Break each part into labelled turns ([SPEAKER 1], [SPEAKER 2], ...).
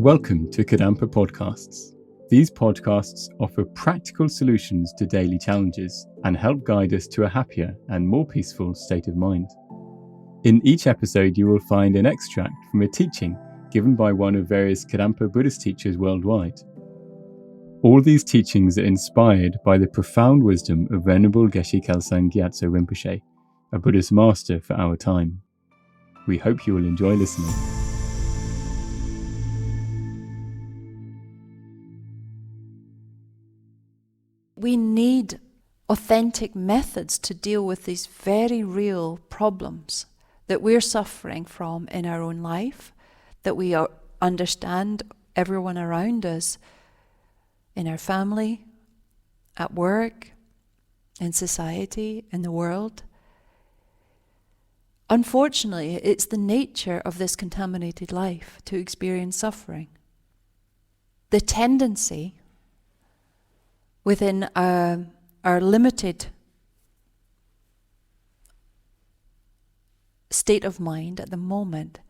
[SPEAKER 1] Welcome to Kadampa podcasts. These podcasts offer practical solutions to daily challenges and help guide us to a happier and more peaceful state of mind. In each episode, you will find an extract from a teaching given by one of various Kadampa Buddhist teachers worldwide. All these teachings are inspired by the profound wisdom of Venerable Geshe Kelsang Gyatso Rinpoche, a Buddhist master for our time. We hope you will enjoy listening.
[SPEAKER 2] We need authentic methods to deal with these very real problems that we're suffering from in our own life, that we understand everyone around us, in our family, at work, in society, in the world. Unfortunately, it's the nature of this contaminated life to experience suffering. The tendency within our limited state of mind at the moment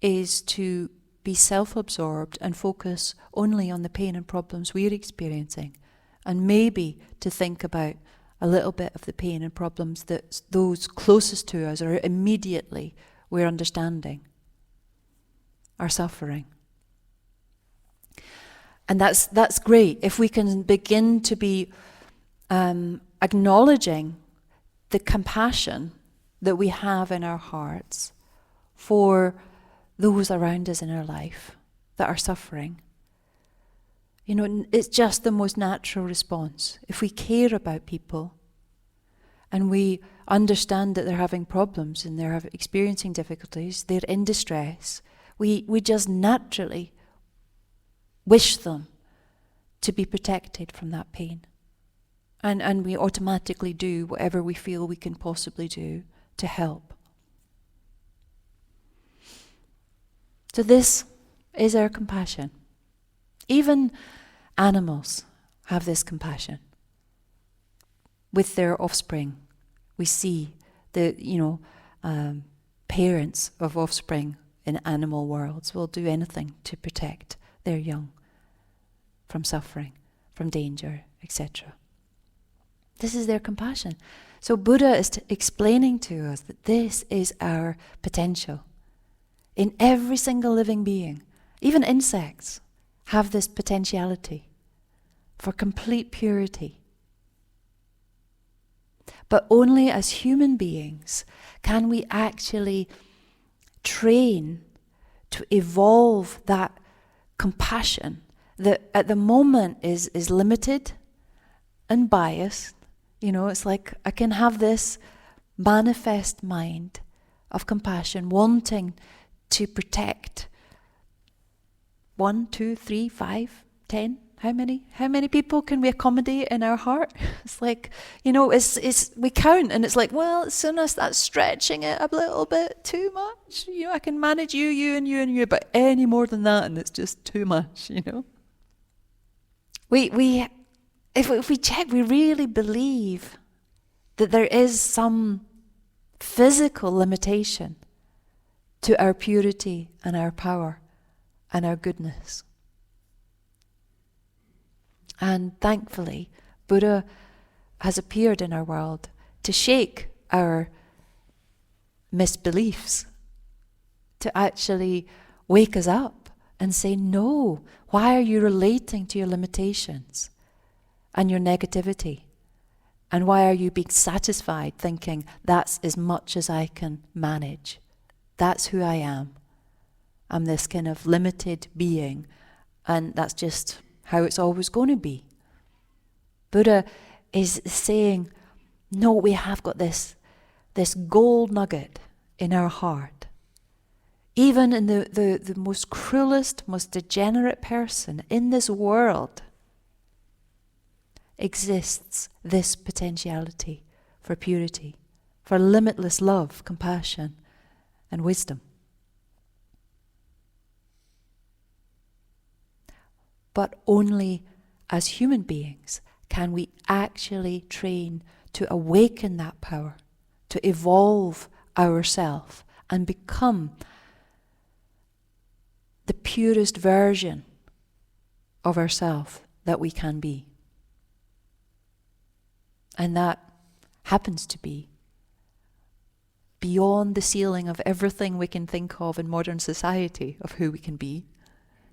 [SPEAKER 2] is to be self-absorbed and focus only on the pain and problems we're experiencing, and maybe to think about a little bit of the pain and problems that those closest to us or immediately we're understanding are suffering. And that's great if we can begin to be acknowledging the compassion that we have in our hearts for those around us in our life that are suffering. You know, it's just the most natural response. If we care about people and we understand that they're having problems and they're experiencing difficulties, they're in distress, we just naturally wish them to be protected from that pain. And we automatically do whatever we feel we can possibly do to help. So this is our compassion. Even animals have this compassion with their offspring. We see the parents of offspring in animal worlds will do anything to protect their young from suffering, from danger, etc. This is their compassion. So Buddha is explaining to us that this is our potential. In every single living being, even insects have this potentiality for complete purity. But only as human beings can we actually train to evolve that compassion that at the moment is limited and biased. You know, it's like I can have this manifest mind of compassion, wanting to protect 1, 2, 3, 5, 10. How many people can we accommodate in our heart? It's like, you know, it's we count and it's like, well, as soon as that's stretching it a little bit too much, you know, I can manage you and you and you, but any more than that and it's just too much, you know. If we check, we really believe that there is some physical limitation to our purity and our power and our goodness. And thankfully, Buddha has appeared in our world to shake our misbeliefs, to actually wake us up and say, no, why are you relating to your limitations and your negativity? And why are you being satisfied thinking that's as much as I can manage? That's who I am. I'm this kind of limited being, and that's just how it's always going to be. Buddha is saying, no, we have got this gold nugget in our heart. Even in the most cruelest, most degenerate person in this world exists this potentiality for purity, for limitless love, compassion, and wisdom. But only as human beings can we actually train to awaken that power, to evolve ourselves and become the purest version of ourselves that we can be. And that happens to be beyond the ceiling of everything we can think of in modern society of who we can be.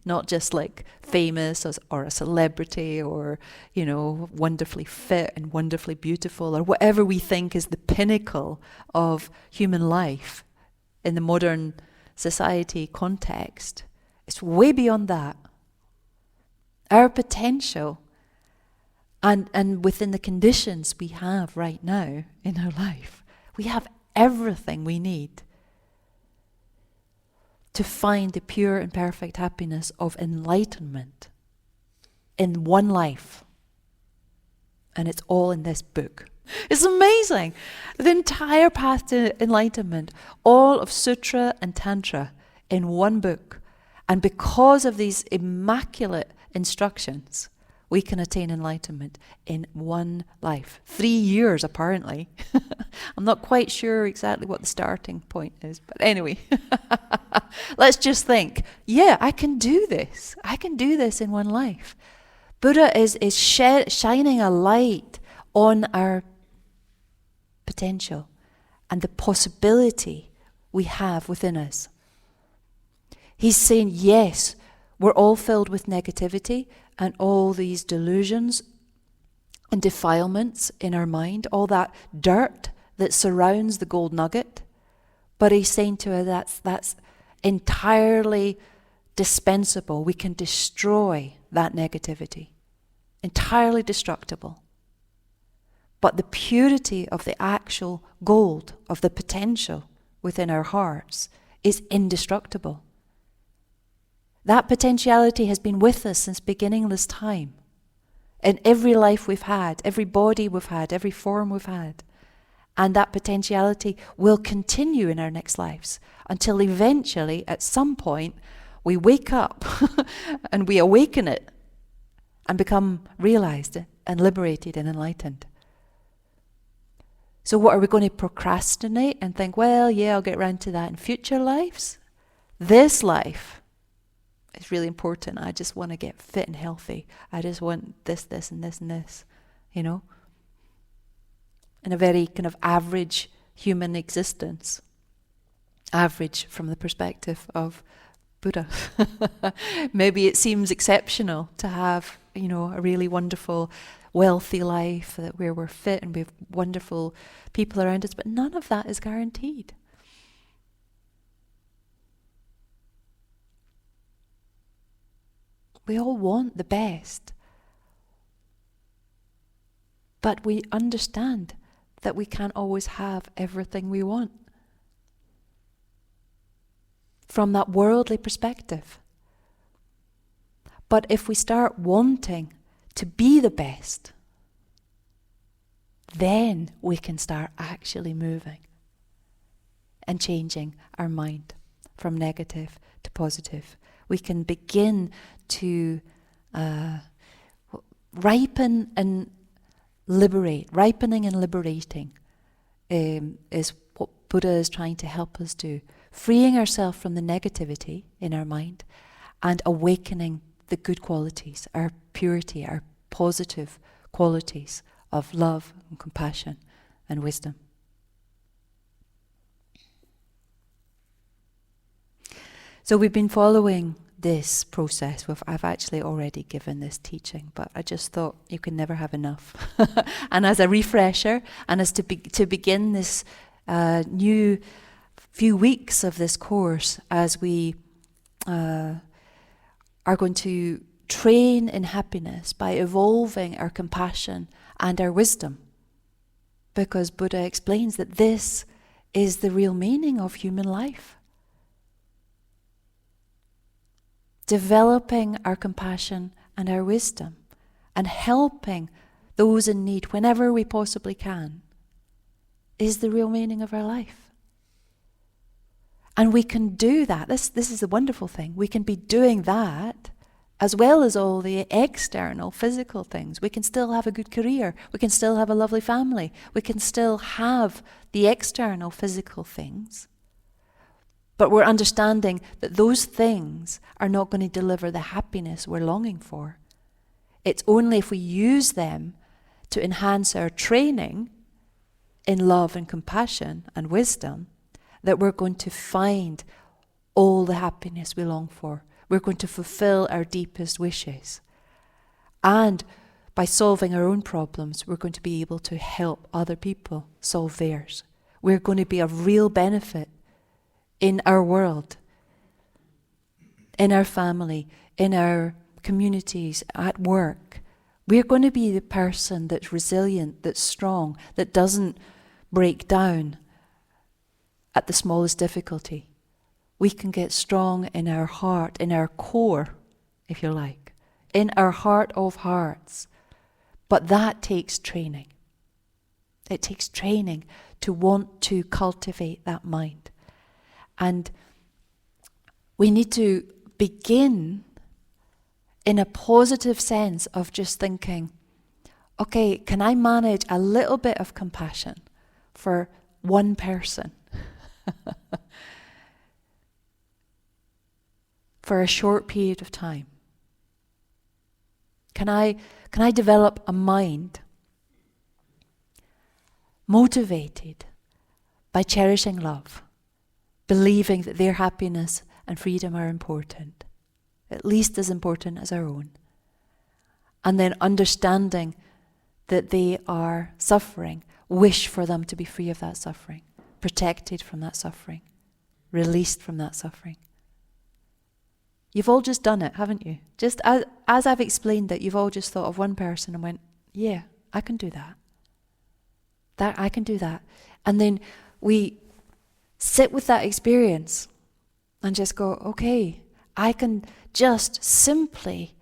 [SPEAKER 2] Not just like famous or a celebrity or, wonderfully fit and wonderfully beautiful or whatever we think is the pinnacle of human life in the modern society context. It's way beyond that. Our potential and within the conditions we have right now in our life, we have everything we need to find the pure and perfect happiness of enlightenment in one life. And it's all in this book. It's amazing. The entire path to enlightenment, all of Sutra and Tantra in one book. And because of these immaculate instructions, we can attain enlightenment in one life. 3 years, apparently. I'm not quite sure exactly what the starting point is, but anyway. Let's just think, I can do this. I can do this in one life. Buddha is shining a light on our potential and the possibility we have within us. He's saying, yes, we're all filled with negativity and all these delusions and defilements in our mind, all that dirt that surrounds the gold nugget. But he's saying to us that's entirely dispensable. We can destroy that negativity. Entirely destructible. But the purity of the actual gold, of the potential within our hearts is indestructible. That potentiality has been with us since beginningless time. In every life we've had, every body we've had, every form we've had. And that potentiality will continue in our next lives until eventually, at some point, we wake up and we awaken it and become realized and liberated and enlightened. So what are we going to procrastinate and think, I'll get around to that in future lives? This life is really important. I just want to get fit and healthy. I just want this, and this, and this, in a very kind of average human existence. Average from the perspective of Buddha. Maybe it seems exceptional to have, a really wonderful, wealthy life where we're fit and we have wonderful people around us, but none of that is guaranteed. We all want the best. But we understand that we can't always have everything we want. From that worldly perspective. But if we start wanting to be the best, then we can start actually moving and changing our mind from negative to positive. We can begin to ripen and liberate. Ripening and liberating is what Buddha is trying to help us do. Freeing ourselves from the negativity in our mind and awakening the good qualities, our purity, our positive qualities of love and compassion and wisdom. So we've been following this process. I've actually already given this teaching, but I just thought you can never have enough. And as a refresher, and as to begin this new few weeks of this course, as we are going to train in happiness by evolving our compassion and our wisdom. Because Buddha explains that this is the real meaning of human life. Developing our compassion and our wisdom and helping those in need whenever we possibly can is the real meaning of our life. And we can do that. This is the wonderful thing. We can be doing that as well as all the external physical things. We can still have a good career. We can still have a lovely family. We can still have the external physical things. But we're understanding that those things are not going to deliver the happiness we're longing for. It's only if we use them to enhance our training in love and compassion and wisdom that we're going to find all the happiness we long for. We're going to fulfill our deepest wishes. And by solving our own problems, we're going to be able to help other people solve theirs. We're going to be of real benefit in our world, in our family, in our communities, at work. We're going to be the person that's resilient, that's strong, that doesn't break down at the smallest difficulty. We can get strong in our heart, in our core, if you like, in our heart of hearts. But that takes training. It takes training to want to cultivate that mind. And we need to begin in a positive sense of just thinking, okay, can I manage a little bit of compassion for one person for a short period of time? Can I develop a mind motivated by cherishing love, believing that their happiness and freedom are important, at least as important as our own, and then understanding that they are suffering, wish for them to be free of that suffering, protected from that suffering, released from that suffering. You've all just done it, haven't you? Just as I've explained it, you've all just thought of one person and went, yeah, I can do that. I can do that. And then we sit with that experience and just go, okay, I can just simply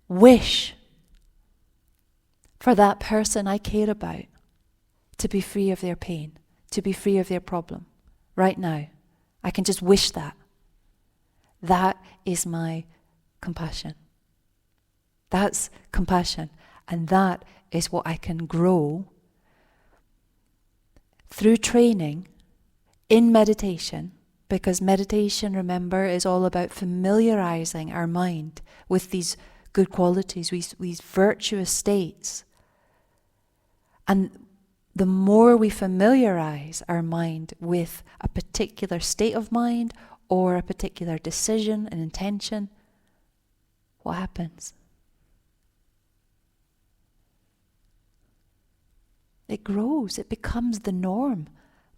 [SPEAKER 2] wish for that person I care about to be free of their pain, to be free of their problem right now. I can just wish that. That is my compassion. That's compassion. And that is what I can grow through training in meditation, because meditation, remember, is all about familiarizing our mind with these good qualities, these virtuous states. And the more we familiarize our mind with a particular state of mind or a particular decision and intention, what happens? It grows, it becomes the norm.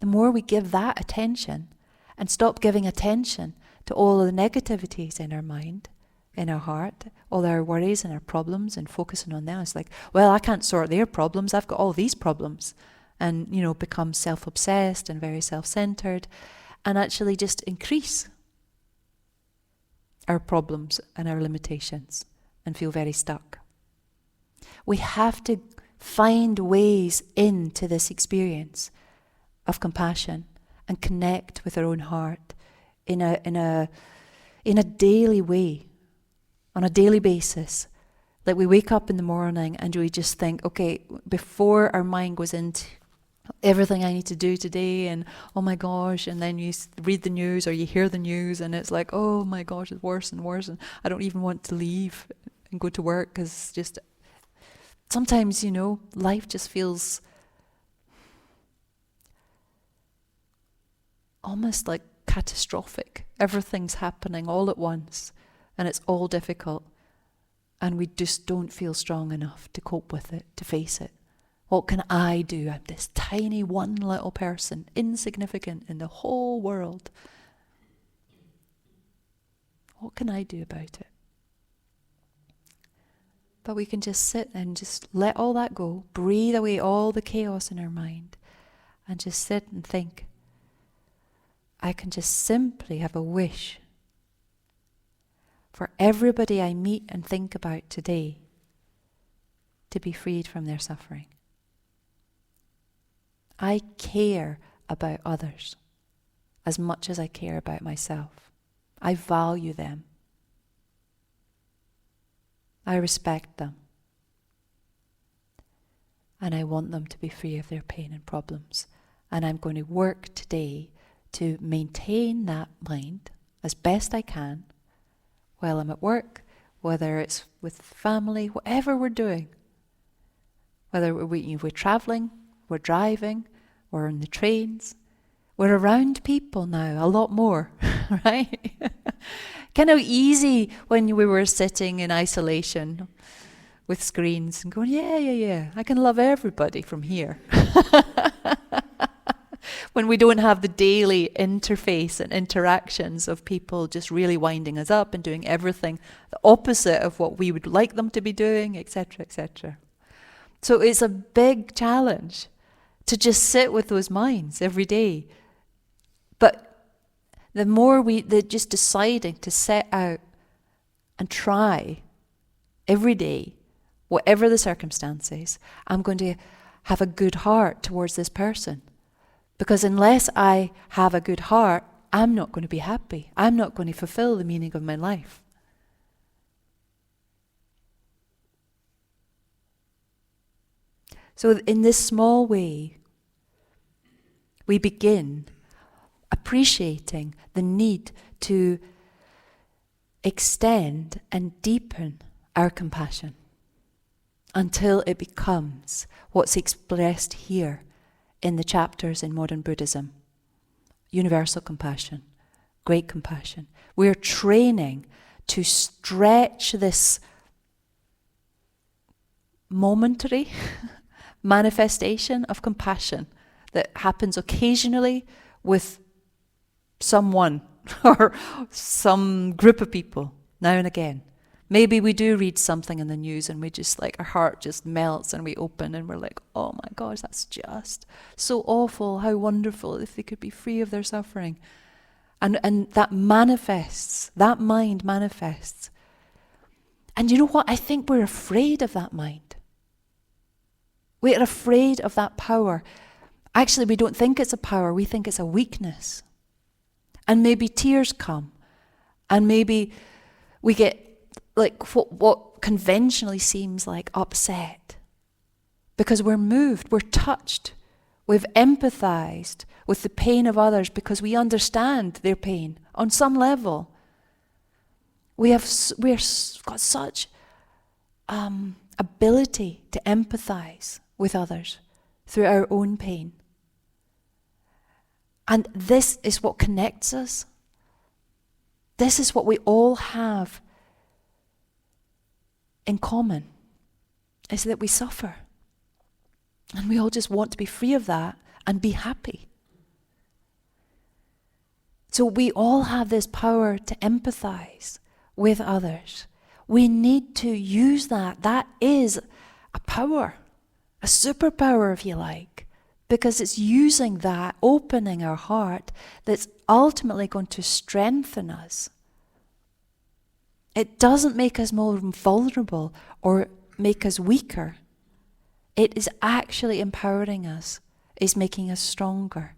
[SPEAKER 2] The more we give that attention and stop giving attention to all of the negativities in our mind, in our heart, all our worries and our problems, and focusing on them. It's like, well, I can't sort their problems, I've got all these problems. And, become self-obsessed and very self-centered, and actually just increase our problems and our limitations and feel very stuck. We have to find ways into this experience of compassion and connect with our own heart in a daily way, on a daily basis. Like we wake up in the morning and we just think, okay, before our mind goes into everything I need to do today, and oh my gosh, and then you read the news or you hear the news and it's like, oh my gosh, it's worse and worse, and I don't even want to leave and go to work, because just sometimes, life just feels almost like catastrophic. Everything's happening all at once and it's all difficult, and we just don't feel strong enough to cope with it, to face it. What can I do? I'm this tiny one little person, insignificant in the whole world. What can I do about it? But we can just sit and just let all that go, breathe away all the chaos in our mind, and just sit and think. I can just simply have a wish for everybody I meet and think about today to be freed from their suffering. I care about others as much as I care about myself. I value them. I respect them. And I want them to be free of their pain and problems. And I'm going to work today to maintain that mind as best I can while I'm at work, whether it's with family, whatever we're doing. Whether we're traveling, we're driving, we're on the trains, we're around people now a lot more, right? Kind of easy when we were sitting in isolation with screens and going, yeah, I can love everybody from here. When we don't have the daily interface and interactions of people just really winding us up and doing everything the opposite of what we would like them to be doing, etc., etc. So it's a big challenge to just sit with those minds every day. But the more they're just deciding to set out and try every day, whatever the circumstances, I'm going to have a good heart towards this person. Because unless I have a good heart, I'm not going to be happy. I'm not going to fulfill the meaning of my life. So in this small way, we begin appreciating the need to extend and deepen our compassion until it becomes what's expressed here in the chapters in modern Buddhism. Universal compassion, great compassion. We're training to stretch this momentary manifestation of compassion that happens occasionally with someone or some group of people now and again. Maybe we do read something in the news and we just like, our heart just melts and we open and we're like, oh my gosh, that's just so awful. How wonderful if they could be free of their suffering. And that manifests, that mind manifests. And you know what? I think we're afraid of that mind. We are afraid of that power. Actually, we don't think it's a power. We think it's a weakness. And maybe tears come. And maybe we get like what conventionally seems like upset. Because we're moved, we're touched. We've empathized with the pain of others because we understand their pain on some level. We're got such ability to empathize with others through our own pain. And this is what connects us. This is what we all have in common, is that we suffer. And we all just want to be free of that and be happy. So we all have this power to empathize with others. We need to use that. That is a power, a superpower if you like, because it's using that, opening our heart, that's ultimately going to strengthen us. It doesn't make us more vulnerable or make us weaker. It is actually empowering us, is making us stronger.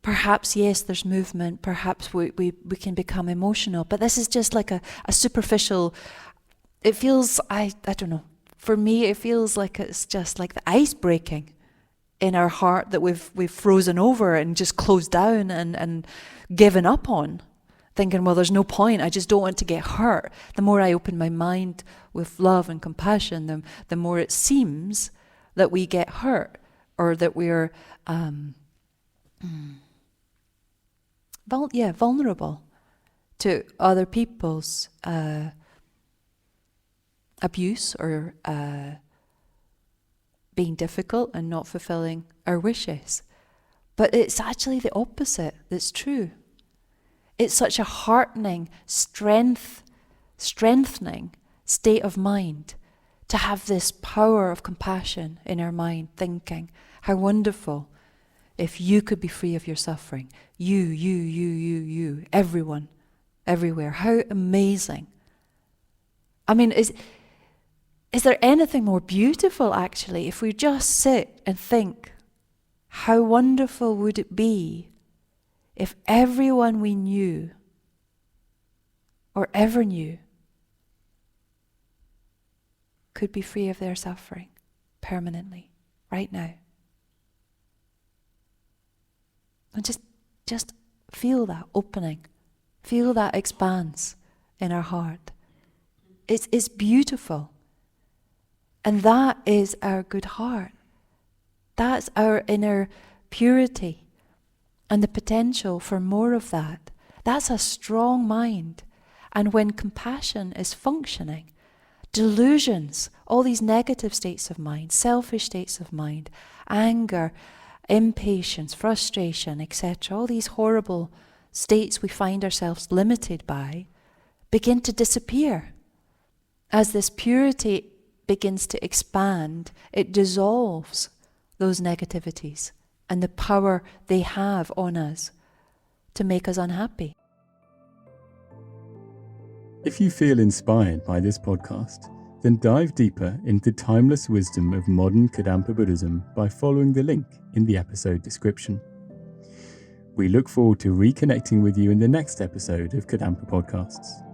[SPEAKER 2] Perhaps, yes, there's movement, perhaps we can become emotional, but this is just like a superficial, it feels, I don't know, for me it feels like it's just like the ice breaking in our heart that we've frozen over and just closed down and given up on. Thinking, well, there's no point, I just don't want to get hurt. The more I open my mind with love and compassion, the more it seems that we get hurt or that we're vulnerable to other people's abuse or being difficult and not fulfilling our wishes. But it's actually the opposite that's true. It's such a heartening, strengthening state of mind to have this power of compassion in our mind, thinking, how wonderful if you could be free of your suffering. You, everyone, everywhere. How amazing. I mean, is there anything more beautiful, actually, if we just sit and think, how wonderful would it be if everyone we knew or ever knew could be free of their suffering permanently, right now? And just feel that opening. Feel that expanse in our heart. It's beautiful. And that is our good heart. That's our inner purity and the potential for more of that. That's a strong mind. And when compassion is functioning, delusions, all these negative states of mind, selfish states of mind, anger, impatience, frustration, etc., all these horrible states we find ourselves limited by, begin to disappear. As this purity begins to expand, it dissolves those negativities and the power they have on us to make us unhappy.
[SPEAKER 1] If you feel inspired by this podcast, then dive deeper into the timeless wisdom of modern Kadampa Buddhism by following the link in the episode description. We look forward to reconnecting with you in the next episode of Kadampa Podcasts.